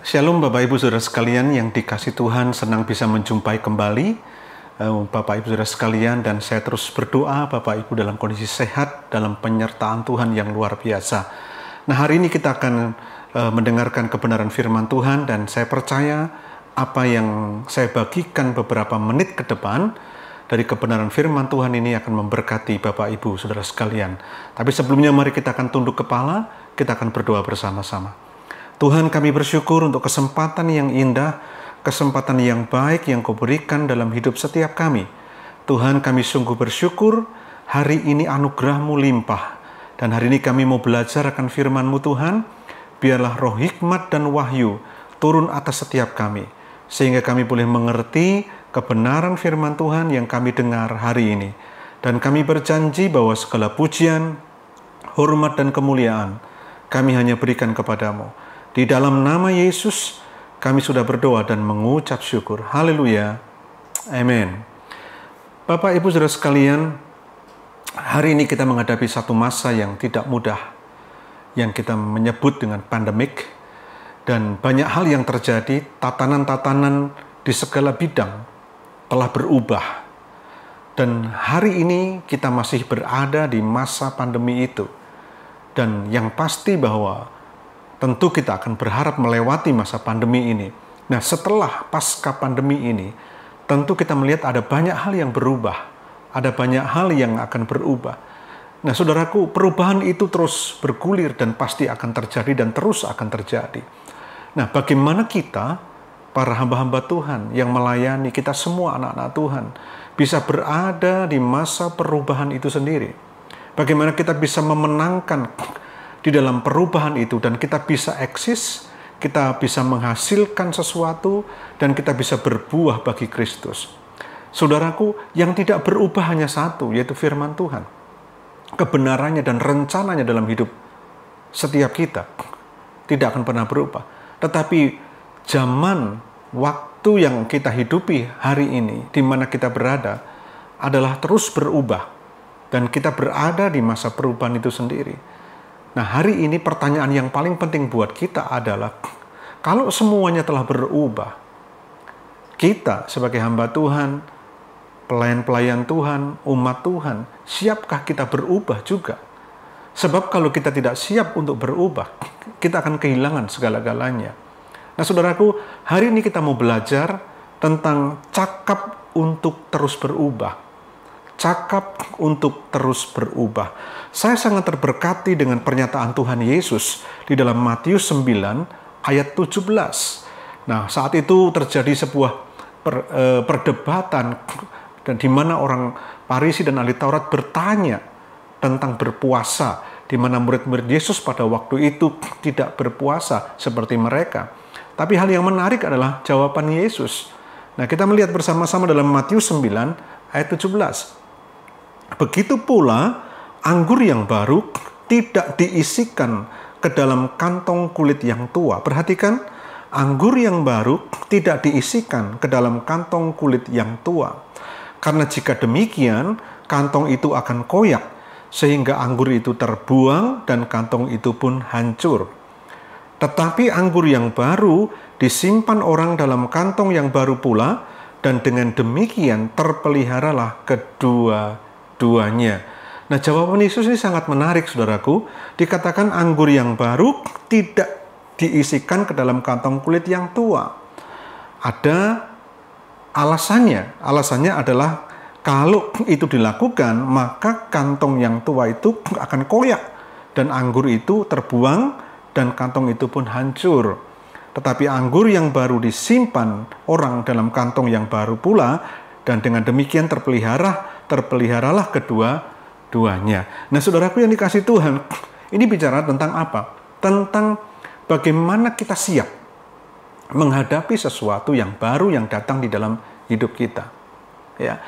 Shalom Bapak Ibu Saudara sekalian yang dikasih Tuhan, senang bisa menjumpai kembali Bapak Ibu Saudara sekalian, dan saya terus berdoa Bapak Ibu dalam kondisi sehat, dalam penyertaan Tuhan yang luar biasa. Nah, hari ini kita akan mendengarkan kebenaran firman Tuhan, dan saya percaya apa yang saya bagikan beberapa menit ke depan dari kebenaran firman Tuhan ini akan memberkati Bapak Ibu Saudara sekalian. Tapi sebelumnya mari kita akan tunduk kepala, kita akan berdoa bersama-sama. Tuhan, kami bersyukur untuk kesempatan yang indah, kesempatan yang baik yang Kau berikan dalam hidup setiap kami. Tuhan, kami sungguh bersyukur hari ini anugerah-Mu limpah. Dan hari ini kami mau belajar akan firman-Mu Tuhan. Biarlah roh hikmat dan wahyu turun atas setiap kami, sehingga kami boleh mengerti kebenaran firman Tuhan yang kami dengar hari ini. Dan kami berjanji bahwa segala pujian, hormat dan kemuliaan kami hanya berikan kepadamu. Di dalam nama Yesus, kami sudah berdoa dan mengucap syukur. Haleluya. Amin. Bapak, Ibu, Saudara sekalian, hari ini kita menghadapi satu masa yang tidak mudah, yang kita menyebut dengan pandemik, dan banyak hal yang terjadi, tatanan-tatanan di segala bidang telah berubah. Dan hari ini kita masih berada di masa pandemi itu. Dan yang pasti bahwa tentu kita akan berharap melewati masa pandemi ini. Nah, setelah pasca pandemi ini, tentu kita melihat ada banyak hal yang berubah. Ada banyak hal yang akan berubah. Nah, saudaraku, perubahan itu terus bergulir dan pasti akan terjadi dan terus akan terjadi. Nah, bagaimana kita, para hamba-hamba Tuhan yang melayani, kita semua anak-anak Tuhan, bisa berada di masa perubahan itu sendiri? Bagaimana kita bisa memenangkan di dalam perubahan itu, dan kita bisa eksis, kita bisa menghasilkan sesuatu, dan kita bisa berbuah bagi Kristus. Saudaraku, yang tidak berubah hanya satu, yaitu firman Tuhan. Kebenarannya dan rencananya dalam hidup setiap kita tidak akan pernah berubah. Tetapi zaman, waktu yang kita hidupi hari ini, di mana kita berada, adalah terus berubah. Dan kita berada di masa perubahan itu sendiri. Nah, hari ini pertanyaan yang paling penting buat kita adalah, kalau semuanya telah berubah, kita sebagai hamba Tuhan, pelayan-pelayan Tuhan, umat Tuhan, siapkah kita berubah juga? Sebab kalau kita tidak siap untuk berubah, kita akan kehilangan segala-galanya. Nah, saudaraku, hari ini kita mau belajar tentang cakap untuk terus berubah. Cakap untuk terus berubah. Saya sangat terberkati dengan pernyataan Tuhan Yesus di dalam Matius 9 ayat 17. Nah, saat itu terjadi sebuah perdebatan, dan di mana orang Farisi dan ahli Taurat bertanya tentang berpuasa, di mana murid-murid Yesus pada waktu itu tidak berpuasa seperti mereka. Tapi hal yang menarik adalah jawaban Yesus. Nah, kita melihat bersama-sama dalam Matius 9 ayat 17. Begitu pula anggur yang baru tidak diisikan ke dalam kantong kulit yang tua. Perhatikan, anggur yang baru tidak diisikan ke dalam kantong kulit yang tua. Karena jika demikian, kantong itu akan koyak, sehingga anggur itu terbuang dan kantong itu pun hancur. Tetapi anggur yang baru disimpan orang dalam kantong yang baru pula, dan dengan demikian terpeliharalah kedua-duanya. Nah, jawaban Yesus ini sangat menarik, saudaraku. Dikatakan anggur yang baru tidak diisikan ke dalam kantong kulit yang tua. Ada alasannya. Alasannya adalah kalau itu dilakukan, maka kantong yang tua itu akan koyak, dan anggur itu terbuang, dan kantong itu pun hancur. Tetapi anggur yang baru disimpan orang dalam kantong yang baru pula, dan dengan demikian terpeliharalah kedua-duanya. Nah, saudaraku yang dikasih Tuhan, ini bicara tentang apa? Tentang bagaimana kita siap menghadapi sesuatu yang baru yang datang di dalam hidup kita. Ya,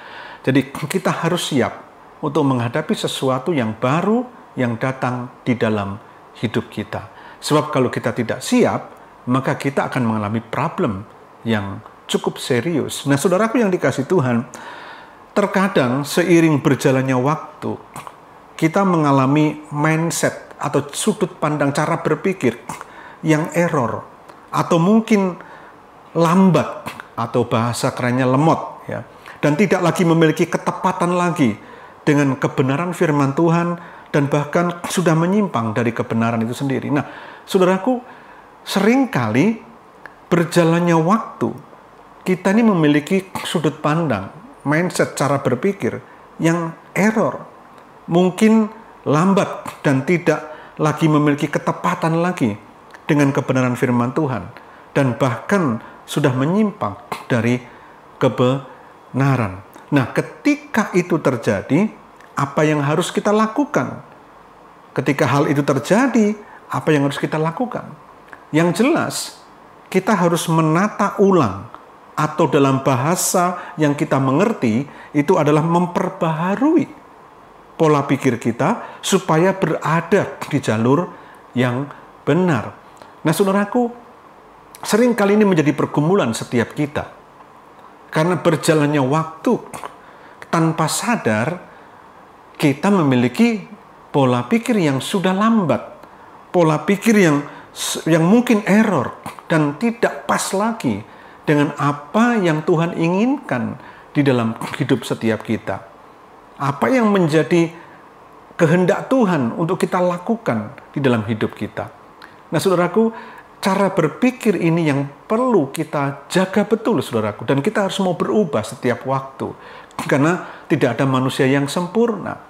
jadi kita harus siap untuk menghadapi sesuatu yang baru yang datang di dalam hidup kita. Sebab kalau kita tidak siap, maka kita akan mengalami problem yang cukup serius. Nah, saudaraku yang dikasih Tuhan, terkadang seiring berjalannya waktu, kita mengalami mindset atau sudut pandang cara berpikir yang error, atau mungkin lambat, atau bahasa kerennya lemot, ya, dan tidak lagi memiliki ketepatan lagi dengan kebenaran firman Tuhan, dan bahkan sudah menyimpang dari kebenaran itu sendiri. Nah, saudaraku, seringkali berjalannya waktu, kita ini memiliki sudut pandang, mindset, cara berpikir yang error, mungkin lambat dan tidak lagi memiliki ketepatan lagi dengan kebenaran firman Tuhan, dan bahkan sudah menyimpang dari kebenaran. Nah, ketika itu terjadi, apa yang harus kita lakukan? Ketika hal itu terjadi, apa yang harus kita lakukan? Yang jelas, kita harus menata ulang, atau dalam bahasa yang kita mengerti, itu adalah memperbaharui pola pikir kita supaya berada di jalur yang benar. Nah, saudaraku, sering kali ini menjadi pergumulan setiap kita. Karena berjalannya waktu, tanpa sadar, kita memiliki pola pikir yang sudah lambat, pola pikir yang mungkin error dan tidak pas lagi dengan apa yang Tuhan inginkan di dalam hidup setiap kita. Apa yang menjadi kehendak Tuhan untuk kita lakukan di dalam hidup kita. Nah, saudaraku, cara berpikir ini yang perlu kita jaga betul, saudaraku, dan kita harus mau berubah setiap waktu, karena tidak ada manusia yang sempurna.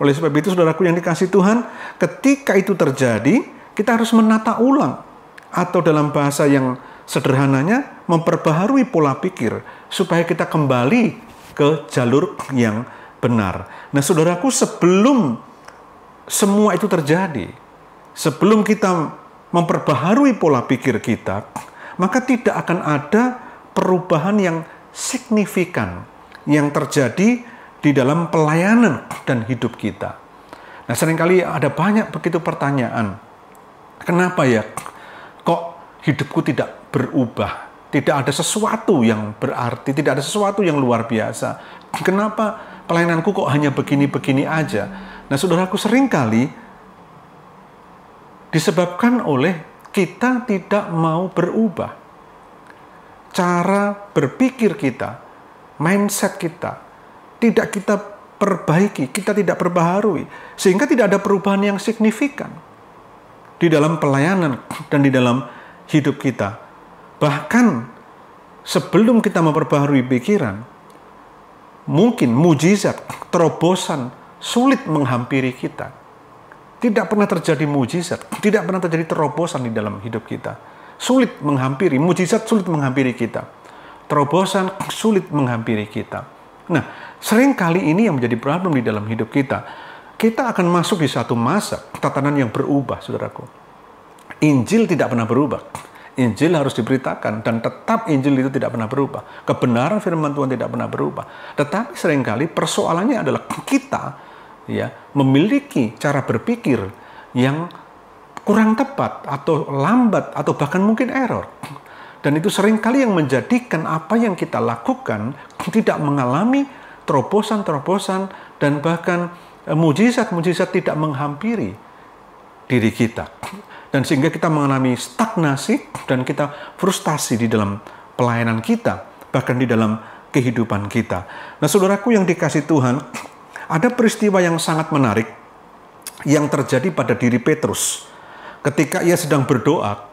Oleh sebab itu, saudaraku yang dikasihi Tuhan, ketika itu terjadi, kita harus menata ulang, atau dalam bahasa yang sederhananya, memperbaharui pola pikir, supaya kita kembali ke jalur yang benar. Nah, saudaraku, sebelum semua itu terjadi, sebelum kita memperbaharui pola pikir kita, maka tidak akan ada perubahan yang signifikan yang terjadi di dalam pelayanan dan hidup kita. Nah, seringkali ada banyak begitu pertanyaan. Kenapa ya kok hidupku tidak berubah? Tidak ada sesuatu yang berarti, tidak ada sesuatu yang luar biasa. Kenapa pelayananku kok hanya begini-begini aja? Nah, saudaraku, seringkali disebabkan oleh kita tidak mau berubah. Cara berpikir kita, mindset kita, tidak kita perbaiki, kita tidak perbaharui, sehingga tidak ada perubahan yang signifikan di dalam pelayanan dan di dalam hidup kita. Bahkan sebelum kita memperbaharui pikiran, mungkin mujizat, terobosan sulit menghampiri kita. Tidak pernah terjadi mujizat, tidak pernah terjadi terobosan di dalam hidup kita. Sulit menghampiri, mujizat sulit menghampiri kita. Terobosan sulit menghampiri kita. Nah, sering kali ini yang menjadi problem di dalam hidup kita. Kita akan masuk di satu masa tatanan yang berubah, saudaraku. Injil tidak pernah berubah. Injil harus diberitakan, dan tetap Injil itu tidak pernah berubah. Kebenaran firman Tuhan tidak pernah berubah. Tetapi seringkali persoalannya adalah kita ya memiliki cara berpikir yang kurang tepat, atau lambat, atau bahkan mungkin error. Dan itu seringkali yang menjadikan apa yang kita lakukan tidak mengalami terobosan-terobosan, dan bahkan mujizat-mujizat tidak menghampiri diri kita. Dan sehingga kita mengalami stagnasi, dan kita frustasi di dalam pelayanan kita, bahkan di dalam kehidupan kita. Nah, saudaraku yang dikasihi Tuhan, ada peristiwa yang sangat menarik yang terjadi pada diri Petrus. Ketika ia sedang berdoa,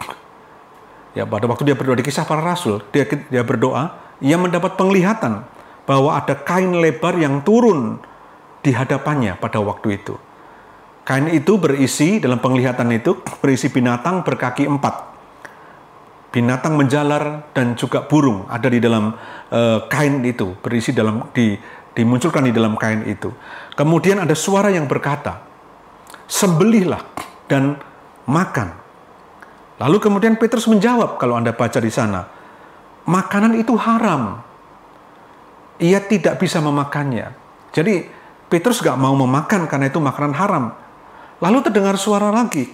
ya, pada waktu dia berdoa di Kisah Para Rasul, dia berdoa, ia mendapat penglihatan bahwa ada kain lebar yang turun di hadapannya pada waktu itu. Kain itu berisi, dalam penglihatan itu, berisi binatang berkaki 4. Binatang menjalar dan juga burung ada di dalam kain itu, berisi dimunculkan di dalam kain itu. Kemudian ada suara yang berkata, "Sembelihlah dan makan." Lalu kemudian Petrus menjawab, kalau Anda baca di sana, makanan itu haram. Ia tidak bisa memakannya. Jadi Petrus gak mau memakan karena itu makanan haram. Lalu terdengar suara lagi,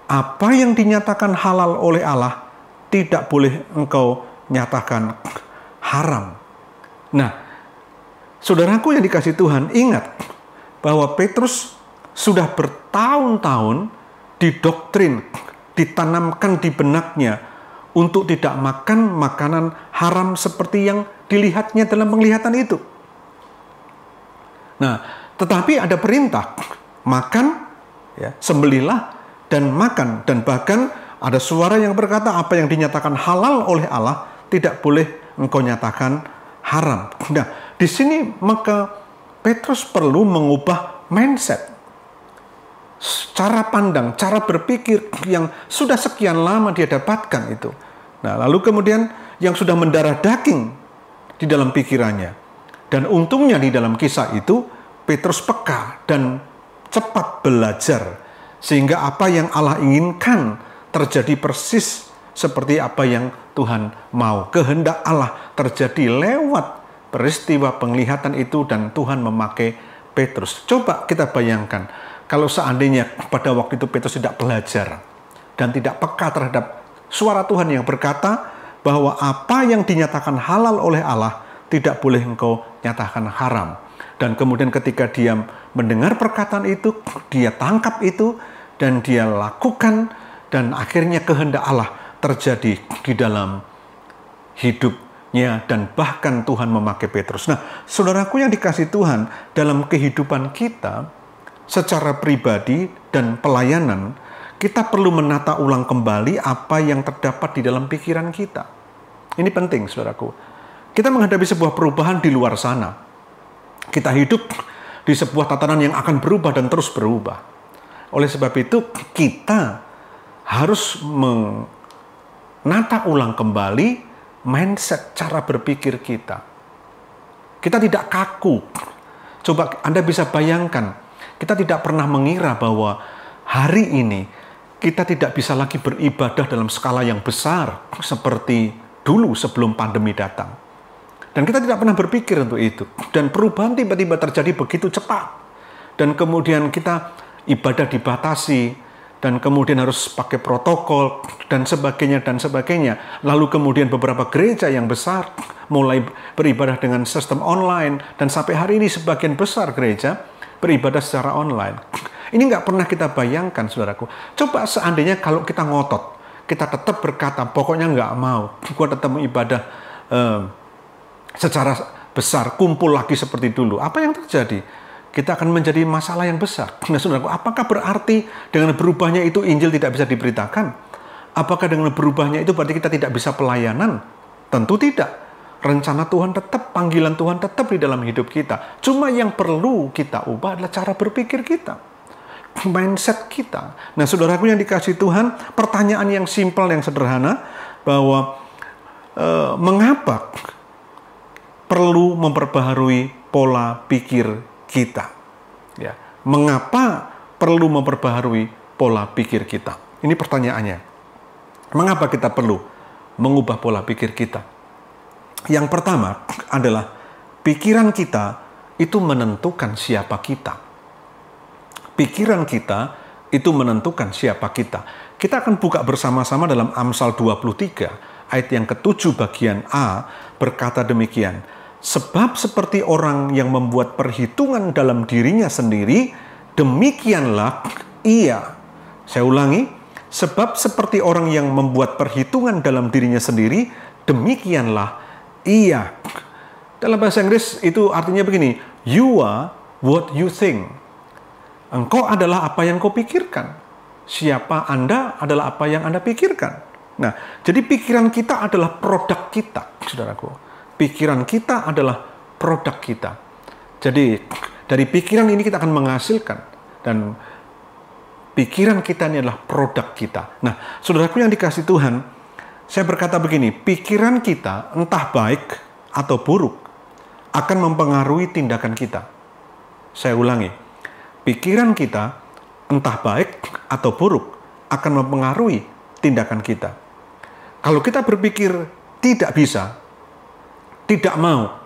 apa yang dinyatakan halal oleh Allah tidak boleh engkau nyatakan haram. Nah, saudaraku yang dikasihi Tuhan, ingat bahwa Petrus sudah bertahun-tahun didoktrin, ditanamkan di benaknya untuk tidak makan makanan haram seperti yang dilihatnya dalam penglihatan itu. Nah, tetapi ada perintah, makan, ya, sembelihlah dan makan. Dan bahkan ada suara yang berkata, apa yang dinyatakan halal oleh Allah tidak boleh engkau nyatakan haram. Nah, di sini maka Petrus perlu mengubah mindset, cara pandang, cara berpikir yang sudah sekian lama dia dapatkan itu. Nah, lalu kemudian yang sudah mendarah daging di dalam pikirannya. Dan untungnya di dalam kisah itu, Petrus peka dan cepat belajar. Sehingga apa yang Allah inginkan terjadi persis seperti apa yang Tuhan mau. Kehendak Allah terjadi lewat peristiwa penglihatan itu dan Tuhan memakai Petrus. Coba kita bayangkan, kalau seandainya pada waktu itu Petrus tidak belajar dan tidak peka terhadap suara Tuhan yang berkata bahwa apa yang dinyatakan halal oleh Allah tidak boleh engkau nyatakan haram. Dan kemudian ketika dia mendengar perkataan itu, dia tangkap itu dan dia lakukan, dan akhirnya kehendak Allah terjadi di dalam hidupnya dan bahkan Tuhan memakai Petrus. Nah, saudaraku yang dikasihi Tuhan, dalam kehidupan kita secara pribadi dan pelayanan, kita perlu menata ulang kembali apa yang terdapat di dalam pikiran kita. Ini penting, saudaraku. Kita menghadapi sebuah perubahan di luar sana. Kita hidup di sebuah tatanan yang akan berubah dan terus berubah. Oleh sebab itu, kita harus menata ulang kembali mindset, cara berpikir kita. Kita tidak kaku. Coba Anda bisa bayangkan, kita tidak pernah mengira bahwa hari ini kita tidak bisa lagi beribadah dalam skala yang besar seperti dulu sebelum pandemi datang. Dan kita tidak pernah berpikir untuk itu. Dan perubahan tiba-tiba terjadi begitu cepat. Dan kemudian kita ibadah dibatasi, dan kemudian harus pakai protokol, dan sebagainya, dan sebagainya. Lalu kemudian beberapa gereja yang besar mulai beribadah dengan sistem online, dan sampai hari ini sebagian besar gereja beribadah secara online. Ini nggak pernah kita bayangkan, saudaraku. Coba seandainya kalau kita ngotot, kita tetap berkata, pokoknya nggak mau, gua tetap mengibadah secara besar, kumpul lagi seperti dulu. Apa yang terjadi? Kita akan menjadi masalah yang besar. Nah, saudaraku, apakah berarti dengan berubahnya itu Injil tidak bisa diberitakan? Apakah dengan berubahnya itu berarti kita tidak bisa pelayanan? Tentu tidak. Rencana Tuhan tetap, panggilan Tuhan tetap di dalam hidup kita. Cuma yang perlu kita ubah adalah cara berpikir kita, mindset kita. Nah, saudaraku yang dikasihi Tuhan, pertanyaan yang simpel, yang sederhana, bahwa mengapa perlu memperbaharui pola pikir kita? Ya, mengapa perlu memperbaharui pola pikir kita? Ini pertanyaannya. Mengapa kita perlu mengubah pola pikir kita? Yang pertama adalah pikiran kita itu menentukan siapa kita. Pikiran kita itu menentukan siapa kita. Kita akan buka bersama-sama dalam Amsal 23 ayat yang ke-7 bagian A, berkata demikian. Sebab seperti orang yang membuat perhitungan dalam dirinya sendiri, demikianlah ia. Saya ulangi, sebab seperti orang yang membuat perhitungan dalam dirinya sendiri, demikianlah ia. Dalam bahasa Inggris itu artinya begini, you are what you think. Engkau adalah apa yang kau pikirkan. Siapa Anda adalah apa yang Anda pikirkan. Nah, jadi pikiran kita adalah produk kita, saudaraku. Pikiran kita adalah produk kita. Jadi dari pikiran ini kita akan menghasilkan, dan pikiran kita ini adalah produk kita. Nah, saudaraku yang dikasihi Tuhan, saya berkata begini, pikiran kita entah baik atau buruk akan mempengaruhi tindakan kita. Saya ulangi, pikiran kita entah baik atau buruk akan mempengaruhi tindakan kita. Kalau kita berpikir tidak bisa, tidak mau,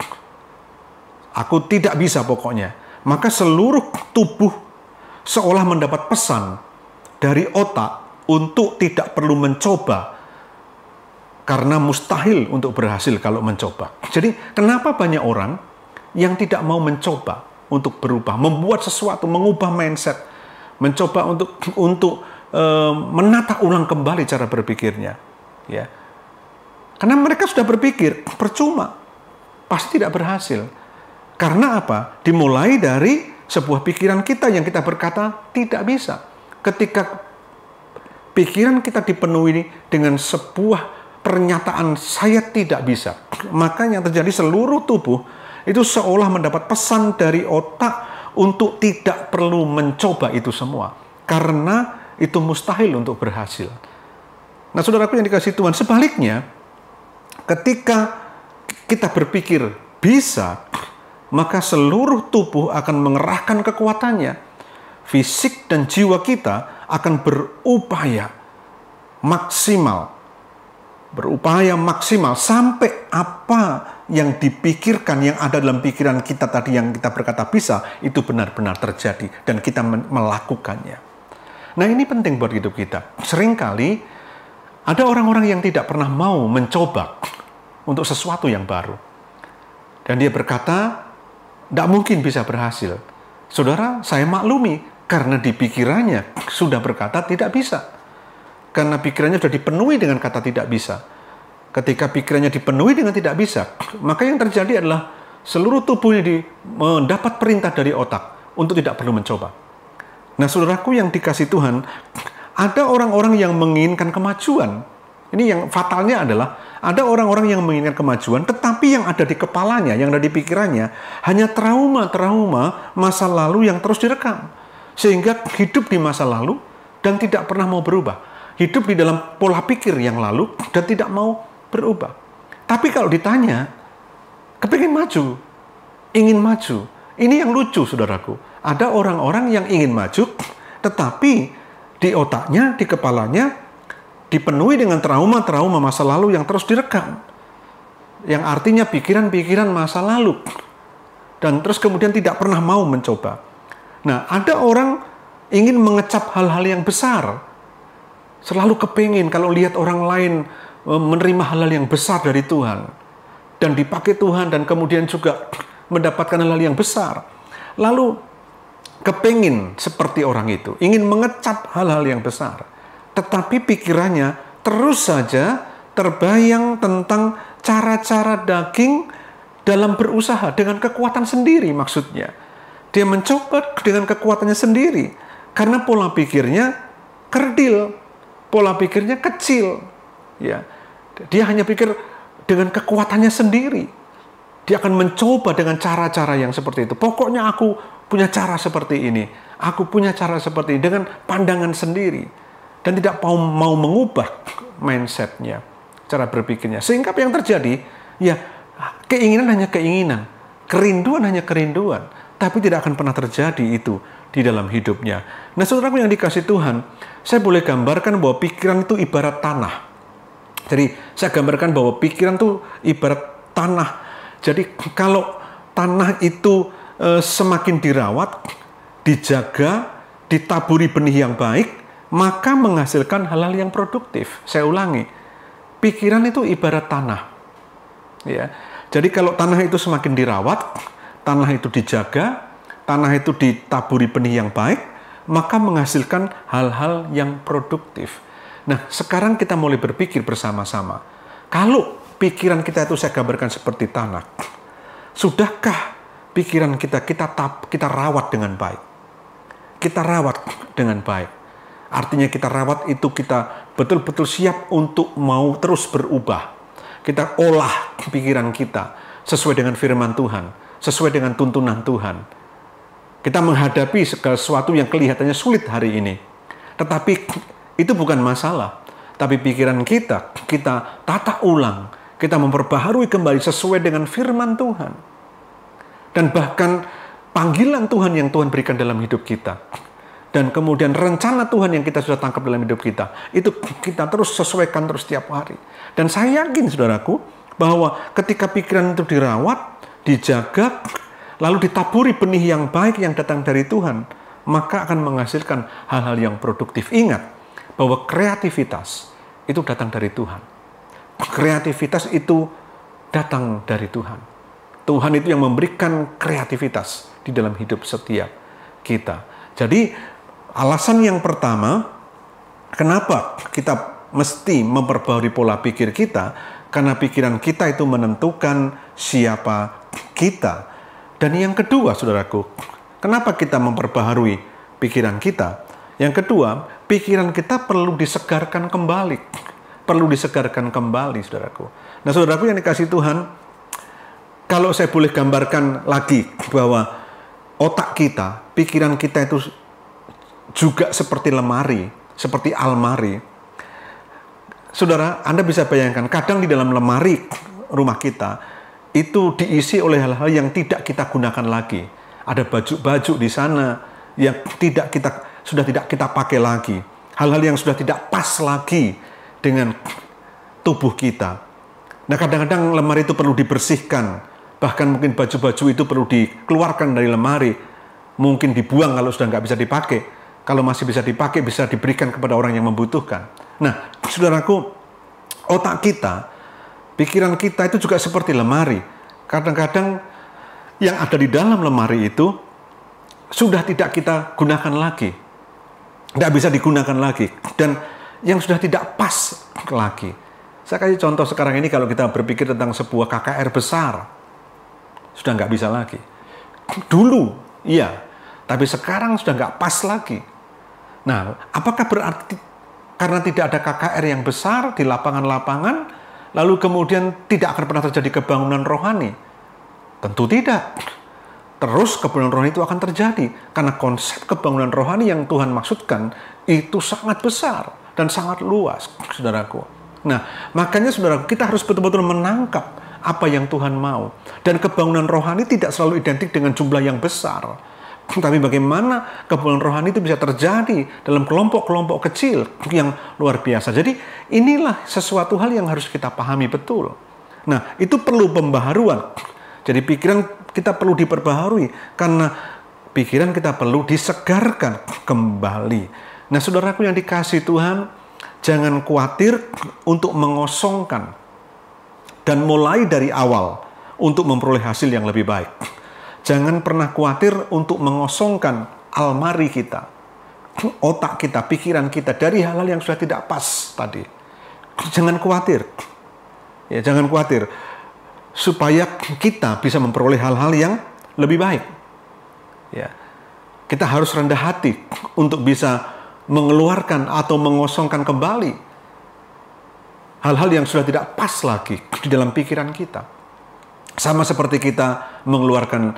aku tidak bisa pokoknya, maka seluruh tubuh seolah mendapat pesan dari otak untuk tidak perlu mencoba, karena mustahil untuk berhasil kalau mencoba. Jadi kenapa banyak orang yang tidak mau mencoba untuk berubah, membuat sesuatu, mengubah mindset, mencoba untuk menata ulang kembali cara berpikirnya, ya. Karena mereka sudah berpikir, percuma, pasti tidak berhasil. Karena apa? Dimulai dari sebuah pikiran kita yang kita berkata tidak bisa. Ketika pikiran kita dipenuhi dengan sebuah pernyataan saya tidak bisa, maka yang terjadi seluruh tubuh itu seolah mendapat pesan dari otak untuk tidak perlu mencoba itu semua. Karena itu mustahil untuk berhasil. Nah, saudaraku yang dikasihi Tuhan, sebaliknya, ketika kita berpikir bisa, maka seluruh tubuh akan mengerahkan kekuatannya. Fisik dan jiwa kita akan berupaya maksimal sampai apa yang dipikirkan, yang ada dalam pikiran kita tadi yang kita berkata bisa, itu benar-benar terjadi dan kita melakukannya. Nah, ini penting buat hidup kita. Seringkali ada orang-orang yang tidak pernah mau mencoba untuk sesuatu yang baru. Dan dia berkata, tidak mungkin bisa berhasil. Saudara, saya maklumi karena di pikirannya sudah berkata tidak bisa. Karena pikirannya sudah dipenuhi dengan kata tidak bisa. Ketika pikirannya dipenuhi dengan tidak bisa, maka yang terjadi adalah seluruh tubuhnya mendapat perintah dari otak untuk tidak perlu mencoba. Nah, saudaraku yang dikasihi Tuhan, ada orang-orang yang menginginkan kemajuan. Ini yang fatalnya adalah ada orang-orang yang menginginkan kemajuan, tetapi yang ada di kepalanya, yang ada di pikirannya, hanya trauma-trauma masa lalu yang terus direkam. Sehingga hidup di masa lalu dan tidak pernah mau berubah. Hidup di dalam pola pikir yang lalu dan tidak mau berubah. Tapi kalau ditanya, kepingin maju, ingin maju. Ini yang lucu, saudaraku. Ada orang-orang yang ingin maju, tetapi di otaknya, di kepalanya, dipenuhi dengan trauma-trauma masa lalu yang terus direkam. Yang artinya pikiran-pikiran masa lalu. Dan terus kemudian tidak pernah mau mencoba. Nah, ada orang ingin mengecap hal-hal yang besar. Selalu kepingin kalau lihat orang lain menerima hal-hal yang besar dari Tuhan. Dan dipakai Tuhan dan kemudian juga mendapatkan hal-hal yang besar. Lalu kepingin seperti orang itu. Ingin mengecap hal-hal yang besar. Tetapi pikirannya terus saja terbayang tentang cara-cara daging dalam berusaha dengan kekuatan sendiri maksudnya. Dia mencoba dengan kekuatannya sendiri. Karena pola pikirnya kerdil. Pola pikirnya kecil. Ya. Dia hanya pikir dengan kekuatannya sendiri. Dia akan mencoba dengan cara-cara yang seperti itu. Pokoknya aku punya cara seperti ini. Aku punya cara seperti ini. Dengan pandangan sendiri. Dan tidak mau mengubah mindset-nya. Cara berpikirnya. Sehingga apa yang terjadi? Ya, keinginan hanya keinginan. Kerinduan hanya kerinduan. Tapi tidak akan pernah terjadi itu di dalam hidupnya. Nah, saudaraku yang dikasihi Tuhan, saya boleh gambarkan bahwa pikiran itu ibarat tanah. Jadi, saya gambarkan bahwa pikiran itu ibarat tanah. Jadi, kalau tanah itu semakin dirawat, dijaga, ditaburi benih yang baik, maka menghasilkan hal-hal yang produktif. Saya ulangi, pikiran itu ibarat tanah. Ya. Jadi, kalau tanah itu semakin dirawat, tanah itu dijaga, tanah itu ditaburi benih yang baik, maka menghasilkan hal-hal yang produktif. Nah, sekarang kita mulai berpikir bersama-sama. Kalau pikiran kita itu saya gambarkan seperti tanah, sudahkah pikiran kita rawat dengan baik? Kita rawat dengan baik. Artinya kita rawat itu kita betul-betul siap untuk mau terus berubah. Kita olah pikiran kita sesuai dengan firman Tuhan, sesuai dengan tuntunan Tuhan. Kita menghadapi segala sesuatu yang kelihatannya sulit hari ini. Tetapi itu bukan masalah. Tapi pikiran kita tata ulang. Kita memperbaharui kembali sesuai dengan firman Tuhan. Dan bahkan panggilan Tuhan yang Tuhan berikan dalam hidup kita. Dan kemudian rencana Tuhan yang kita sudah tangkap dalam hidup kita. Itu kita terus sesuaikan terus setiap hari. Dan saya yakin, saudaraku, bahwa ketika pikiran itu dirawat, dijaga, lalu ditaburi benih yang baik yang datang dari Tuhan, maka akan menghasilkan hal-hal yang produktif. Ingat bahwa kreativitas itu datang dari Tuhan. Kreativitas itu datang dari Tuhan. Tuhan itu yang memberikan kreativitas di dalam hidup setiap kita. Jadi alasan yang pertama, kenapa kita mesti memperbaharui pola pikir kita, Karena pikiran kita itu menentukan siapa kita. Dan yang kedua, saudaraku, kenapa kita memperbaharui pikiran kita? Yang kedua, pikiran kita perlu disegarkan kembali. Perlu disegarkan kembali, saudaraku. Nah, saudaraku yang dikasihi Tuhan, kalau saya boleh gambarkan lagi bahwa otak kita, pikiran kita itu juga seperti lemari, seperti almari. Saudara, Anda bisa bayangkan, kadang di dalam lemari rumah kita itu diisi oleh hal-hal yang tidak kita gunakan lagi. Ada baju-baju di sana yang sudah tidak kita pakai lagi. Hal-hal yang sudah tidak pas lagi dengan tubuh kita. Nah, kadang-kadang lemari itu perlu dibersihkan. Bahkan mungkin baju-baju itu perlu dikeluarkan dari lemari. Mungkin dibuang kalau sudah nggak bisa dipakai. Kalau masih bisa dipakai, bisa diberikan kepada orang yang membutuhkan. Nah, saudaraku, otak kita, pikiran kita itu juga seperti lemari. Kadang-kadang yang ada di dalam lemari itu sudah tidak kita gunakan lagi. Tidak bisa digunakan lagi. Dan yang sudah tidak pas lagi. Saya kasih contoh sekarang ini kalau kita berpikir tentang sebuah KKR besar. Sudah nggak bisa lagi. Dulu, iya. Tapi sekarang sudah nggak pas lagi. Nah, apakah berarti karena tidak ada KKR yang besar di lapangan-lapangan, lalu kemudian tidak akan pernah terjadi kebangunan rohani? Tentu tidak. Terus kebangunan rohani itu akan terjadi. Karena konsep kebangunan rohani yang Tuhan maksudkan itu sangat besar dan sangat luas, saudaraku. Nah, makanya saudaraku, kita harus betul-betul menangkap apa yang Tuhan mau. Dan kebangunan rohani tidak selalu identik dengan jumlah yang besar. Tapi bagaimana kebangunan rohani itu bisa terjadi dalam kelompok-kelompok kecil yang luar biasa. Jadi inilah sesuatu hal yang harus kita pahami betul. Nah, itu perlu pembaharuan. Jadi pikiran kita perlu diperbaharui karena pikiran kita perlu disegarkan kembali. Nah, saudaraku yang dikasihi Tuhan, jangan khawatir untuk mengosongkan dan mulai dari awal untuk memperoleh hasil yang lebih baik. Jangan pernah khawatir untuk mengosongkan almari kita, otak kita, pikiran kita dari hal-hal yang sudah tidak pas tadi. Jangan khawatir. Ya, jangan khawatir. Supaya kita bisa memperoleh hal-hal yang lebih baik. Ya. Kita harus rendah hati untuk bisa mengeluarkan atau mengosongkan kembali hal-hal yang sudah tidak pas lagi di dalam pikiran kita. Sama seperti kita mengeluarkan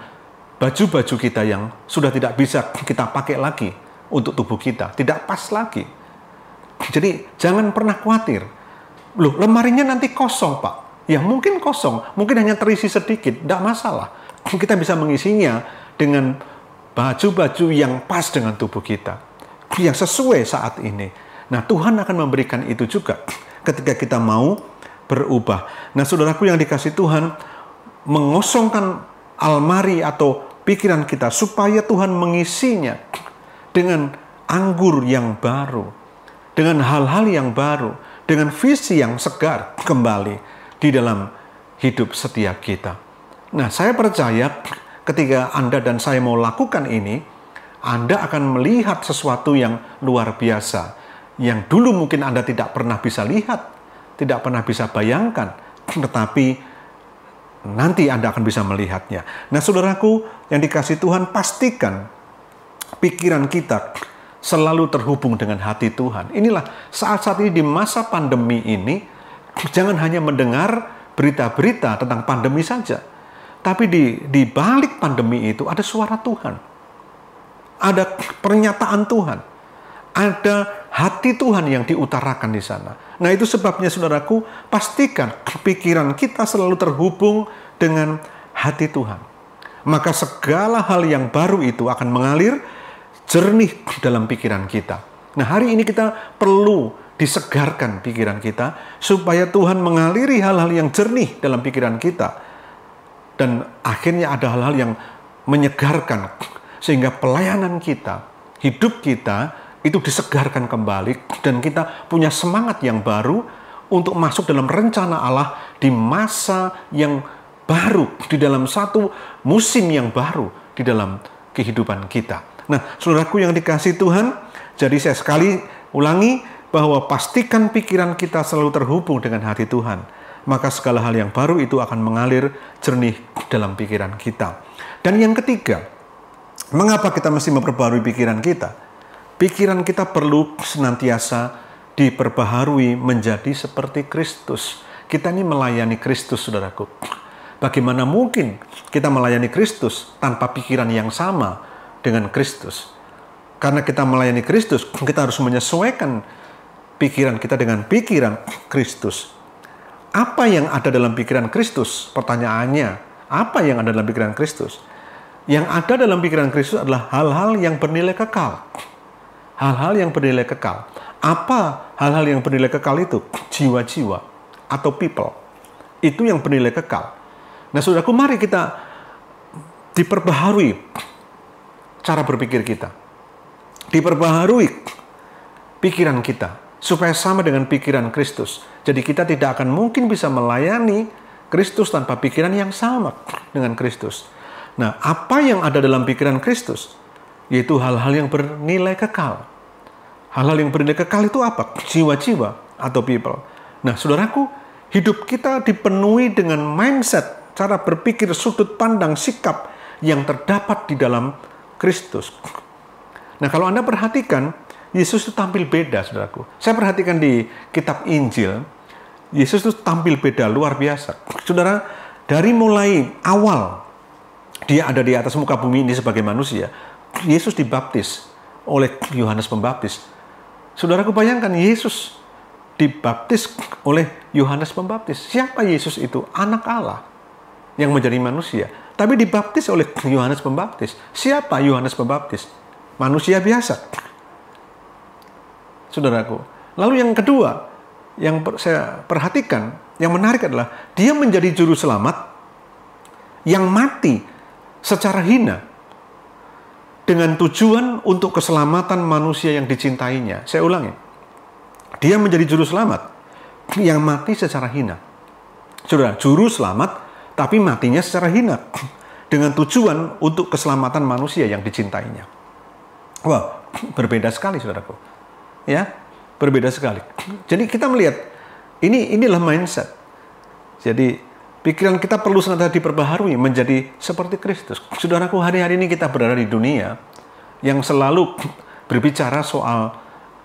baju-baju kita yang sudah tidak bisa kita pakai lagi untuk tubuh kita. Tidak pas lagi. Jadi jangan pernah khawatir. Loh, lemarinya nanti kosong, Pak. Ya mungkin kosong. Mungkin hanya terisi sedikit. Tidak masalah. Kita bisa mengisinya dengan baju-baju yang pas dengan tubuh kita. Yang sesuai saat ini. Nah, Tuhan akan memberikan itu juga ketika kita mau berubah. Nah, saudaraku yang dikasihi Tuhan, mengosongkan almari atau pikiran kita supaya Tuhan mengisinya dengan anggur yang baru, dengan hal-hal yang baru, dengan visi yang segar kembali di dalam hidup setiap kita. Nah, saya percaya ketika Anda dan saya mau lakukan ini, Anda akan melihat sesuatu yang luar biasa, yang dulu mungkin Anda tidak pernah bisa lihat, tidak pernah bisa bayangkan, tetapi nanti Anda akan bisa melihatnya. Nah, saudaraku yang dikasihi Tuhan, pastikan pikiran kita selalu terhubung dengan hati Tuhan. Inilah saat-saat ini di masa pandemi ini, jangan hanya mendengar berita-berita tentang pandemi saja. Tapi di balik pandemi itu ada suara Tuhan. Ada pernyataan Tuhan. Ada hati Tuhan yang diutarakan di sana. Nah, itu sebabnya saudaraku, pastikan pikiran kita selalu terhubung dengan hati Tuhan. Maka segala hal yang baru itu akan mengalir jernih dalam pikiran kita. Nah, hari ini kita perlu disegarkan pikiran kita supaya Tuhan mengaliri hal-hal yang jernih dalam pikiran kita. Dan akhirnya ada hal-hal yang menyegarkan sehingga pelayanan kita, hidup kita itu disegarkan kembali dan kita punya semangat yang baru untuk masuk dalam rencana Allah di masa yang baru, di dalam satu musim yang baru di dalam kehidupan kita. Nah, saudaraku yang dikasihi Tuhan, jadi saya sekali ulangi bahwa pastikan pikiran kita selalu terhubung dengan hati Tuhan. maka segala hal yang baru itu akan mengalir jernih dalam pikiran kita. Dan yang ketiga, mengapa kita mesti memperbarui pikiran kita? Pikiran kita perlu senantiasa diperbaharui menjadi seperti Kristus. Kita ini melayani Kristus, saudaraku. Bagaimana mungkin kita melayani Kristus tanpa pikiran yang sama dengan Kristus? Karena kita melayani Kristus, kita harus menyesuaikan pikiran kita dengan pikiran Kristus. Apa yang ada dalam pikiran Kristus? Pertanyaannya, apa yang ada dalam pikiran Kristus? Yang ada dalam pikiran Kristus adalah hal-hal yang bernilai kekal. Hal-hal yang bernilai kekal. Apa hal-hal yang bernilai kekal itu? Jiwa-jiwa atau people. Itu yang bernilai kekal. Nah, saudaraku, mari kita diperbaharui cara berpikir kita. Diperbaharui pikiran kita supaya sama dengan pikiran Kristus. Jadi kita tidak akan mungkin bisa melayani Kristus tanpa pikiran yang sama dengan Kristus. Nah, apa yang ada dalam pikiran Kristus? Yaitu hal-hal yang bernilai kekal. Hal-hal yang bernilai kekal itu apa? Jiwa-jiwa atau people. Nah, saudaraku, hidup kita dipenuhi dengan mindset, cara berpikir, sudut pandang, sikap yang terdapat di dalam Kristus. Nah, kalau Anda perhatikan, Yesus itu tampil beda, saudaraku. Saya perhatikan di kitab Injil, Yesus itu tampil beda, luar biasa. Saudara, dari mulai awal dia ada di atas muka bumi ini sebagai manusia, Yesus dibaptis oleh Yohanes Pembaptis. Saudaraku, bayangkan Yesus dibaptis oleh Yohanes Pembaptis. Siapa Yesus itu? Anak Allah yang menjadi manusia. Tapi dibaptis oleh Yohanes Pembaptis. Siapa Yohanes Pembaptis? Manusia biasa. Saudaraku. Lalu yang kedua, yang saya perhatikan, yang menarik adalah dia menjadi juru selamat yang mati secara hina dengan tujuan untuk keselamatan manusia yang dicintainya. Saya ulangi. Dia menjadi juru selamat yang mati secara hina. Saudara, juru selamat tapi matinya secara hina dengan tujuan untuk keselamatan manusia yang dicintainya. Wah, berbeda sekali, saudaraku. Ya, berbeda sekali. Jadi kita melihat inilah mindset. Jadi pikiran kita perlu senantiasa diperbaharui menjadi seperti Kristus. Saudaraku, hari-hari ini kita berada di dunia yang selalu berbicara soal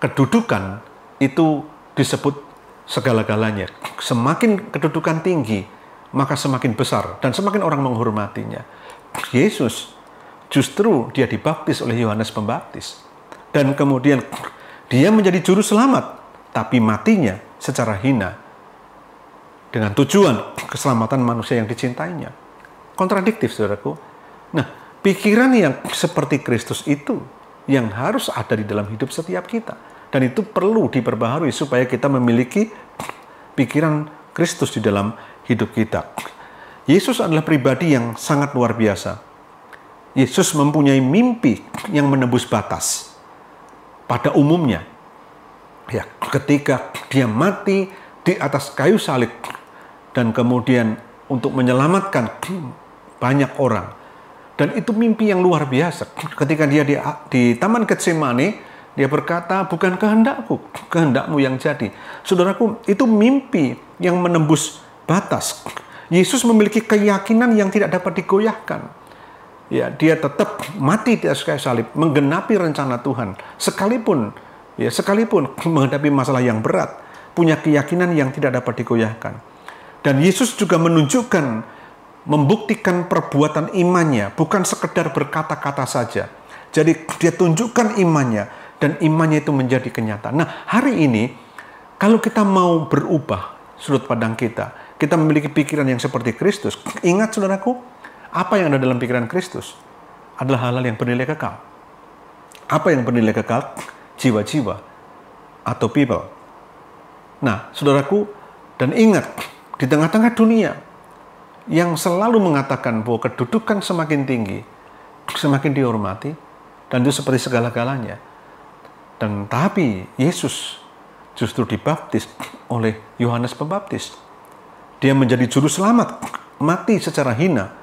kedudukan itu disebut segala-galanya. Semakin kedudukan tinggi, maka semakin besar dan semakin orang menghormatinya. Yesus justru dia dibaptis oleh Yohanes Pembaptis. Dan kemudian dia menjadi juru selamat, tapi matinya secara hina dengan tujuan keselamatan manusia yang dicintainya. Kontradiktif, saudaraku. Nah, pikiran yang seperti Kristus itu yang harus ada di dalam hidup setiap kita. Dan itu perlu diperbaharui supaya kita memiliki pikiran Kristus di dalam hidup kita. Yesus adalah pribadi yang sangat luar biasa. Yesus mempunyai mimpi yang menembus batas. Pada umumnya, ya, ketika dia mati di atas kayu salib dan kemudian untuk menyelamatkan banyak orang. Dan itu mimpi yang luar biasa. Ketika dia di Taman Getsemani, dia berkata, bukan kehendakku, kehendakmu yang jadi. Saudaraku, itu mimpi yang menembus batas. Yesus memiliki keyakinan yang tidak dapat digoyahkan. Ya, dia tetap mati di atas kayu salib, menggenapi rencana Tuhan. Sekalipun menghadapi masalah yang berat, punya keyakinan yang tidak dapat digoyahkan. Dan Yesus juga menunjukkan, membuktikan perbuatan imannya, bukan sekedar berkata-kata saja. Jadi dia tunjukkan imannya, dan imannya itu menjadi kenyataan. Nah, hari ini, kalau kita mau berubah sudut pandang kita memiliki pikiran yang seperti Kristus. Ingat, saudaraku, apa yang ada dalam pikiran Kristus adalah hal-hal yang bernilai kekal. Apa yang bernilai kekal? Jiwa-jiwa atau people. Nah, saudaraku, dan ingat, di tengah-tengah dunia yang selalu mengatakan bahwa kedudukan semakin tinggi, semakin dihormati, dan itu seperti segala-galanya. Dan tapi Yesus justru dibaptis oleh Yohanes Pembaptis. Dia menjadi juru selamat, mati secara hina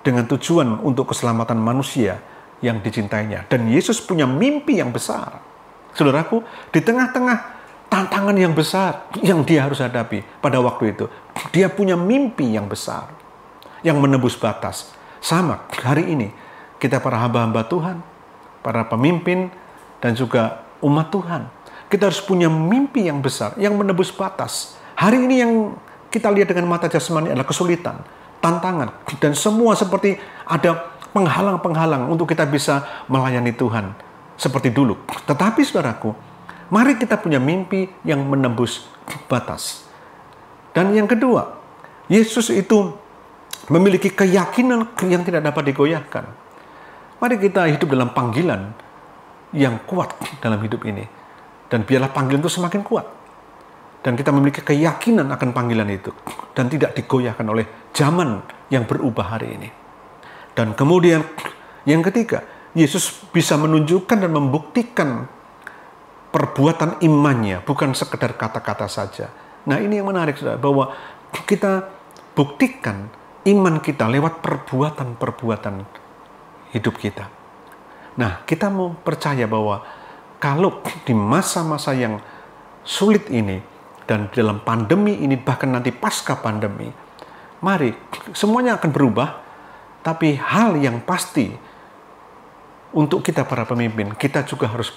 dengan tujuan untuk keselamatan manusia yang dicintainya. Dan Yesus punya mimpi yang besar. Saudaraku, di tengah-tengah tantangan yang besar yang dia harus hadapi pada waktu itu. Dia punya mimpi yang besar, yang menembus batas. Sama hari ini, kita para hamba-hamba Tuhan, para pemimpin, dan juga umat Tuhan. Kita harus punya mimpi yang besar, yang menembus batas. Hari ini yang kita lihat dengan mata jasmani adalah kesulitan, tantangan, dan semua seperti ada penghalang-penghalang untuk kita bisa melayani Tuhan seperti dulu. Tetapi saudaraku, mari kita punya mimpi yang menembus batas. Dan yang kedua, Yesus itu memiliki keyakinan yang tidak dapat digoyahkan. Mari kita hidup dalam panggilan yang kuat dalam hidup ini. Dan biarlah panggilan itu semakin kuat. Dan kita memiliki keyakinan akan panggilan itu. Dan tidak digoyahkan oleh zaman yang berubah hari ini. Dan kemudian yang ketiga, Yesus bisa menunjukkan dan membuktikan perbuatan imannya, bukan sekedar kata-kata saja. Nah, ini yang menarik, saudara, bahwa kita buktikan iman kita lewat perbuatan-perbuatan hidup kita. Nah, kita mau percaya bahwa kalau di masa-masa yang sulit ini, dan dalam pandemi ini, bahkan nanti pasca pandemi, mari, semuanya akan berubah, tapi hal yang pasti, untuk kita para pemimpin, kita juga harus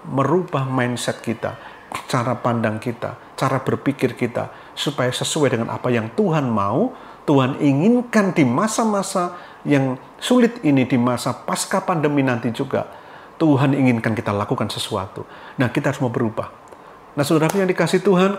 merubah mindset kita, cara pandang kita, cara berpikir kita, supaya sesuai dengan apa yang Tuhan mau, Tuhan inginkan di masa-masa yang sulit ini, di masa pasca pandemi nanti juga, Tuhan inginkan kita lakukan sesuatu. Nah, kita harus mau berubah. Nah, saudaraku yang dikasih Tuhan,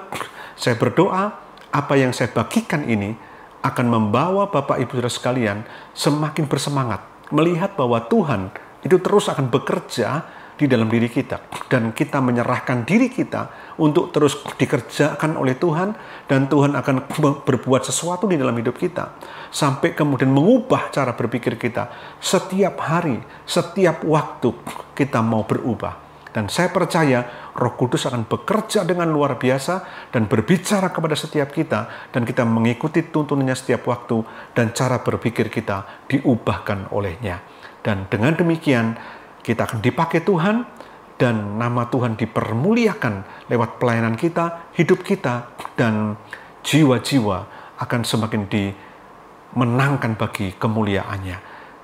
saya berdoa, apa yang saya bagikan ini akan membawa Bapak Ibu Saudara sekalian semakin bersemangat, melihat bahwa Tuhan itu terus akan bekerja di dalam diri kita. Dan kita menyerahkan diri kita untuk terus dikerjakan oleh Tuhan. Dan Tuhan akan berbuat sesuatu di dalam hidup kita. Sampai kemudian mengubah cara berpikir kita. Setiap hari, setiap waktu kita mau berubah. Dan saya percaya Roh Kudus akan bekerja dengan luar biasa dan berbicara kepada setiap kita. Dan kita mengikuti tuntunannya setiap waktu. Dan cara berpikir kita diubahkan olehnya. Dan dengan demikian, kita akan dipakai Tuhan, dan nama Tuhan dipermuliakan lewat pelayanan kita, hidup kita, dan jiwa-jiwa akan semakin dimenangkan bagi kemuliaannya.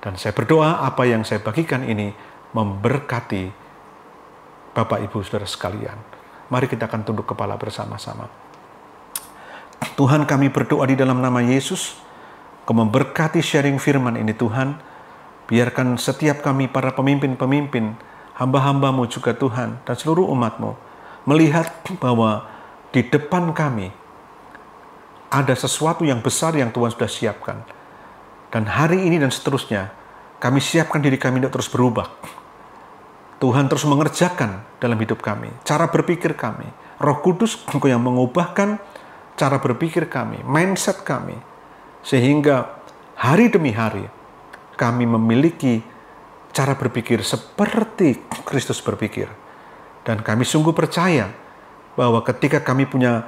Dan saya berdoa apa yang saya bagikan ini memberkati Bapak Ibu Saudara sekalian. Mari kita akan tunduk kepala bersama-sama. Tuhan, kami berdoa di dalam nama Yesus, Kau memberkati sharing firman ini Tuhan. Biarkan setiap kami para pemimpin-pemimpin, hamba-hambamu juga Tuhan, dan seluruh umatmu, melihat bahwa di depan kami ada sesuatu yang besar yang Tuhan sudah siapkan. Dan hari ini dan seterusnya, kami siapkan diri kami untuk terus berubah. Tuhan terus mengerjakan dalam hidup kami, cara berpikir kami. Roh Kudus Engkau yang mengubahkan cara berpikir kami, mindset kami, sehingga hari demi hari, kami memiliki cara berpikir seperti Kristus berpikir. Dan kami sungguh percaya bahwa ketika kami punya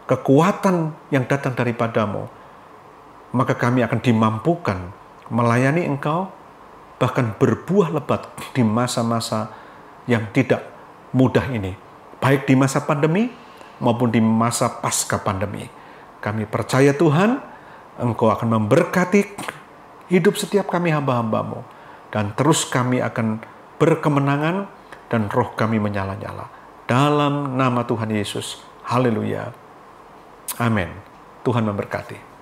kekuatan yang datang daripadamu, maka kami akan dimampukan melayani Engkau, bahkan berbuah lebat di masa-masa yang tidak mudah ini. Baik di masa pandemi maupun di masa pasca pandemi. Kami percaya Tuhan, Engkau akan memberkati hidup setiap kami hamba-hambamu. Dan terus kami akan berkemenangan dan roh kami menyala-nyala. Dalam nama Tuhan Yesus. Haleluya. Amin. Tuhan memberkati.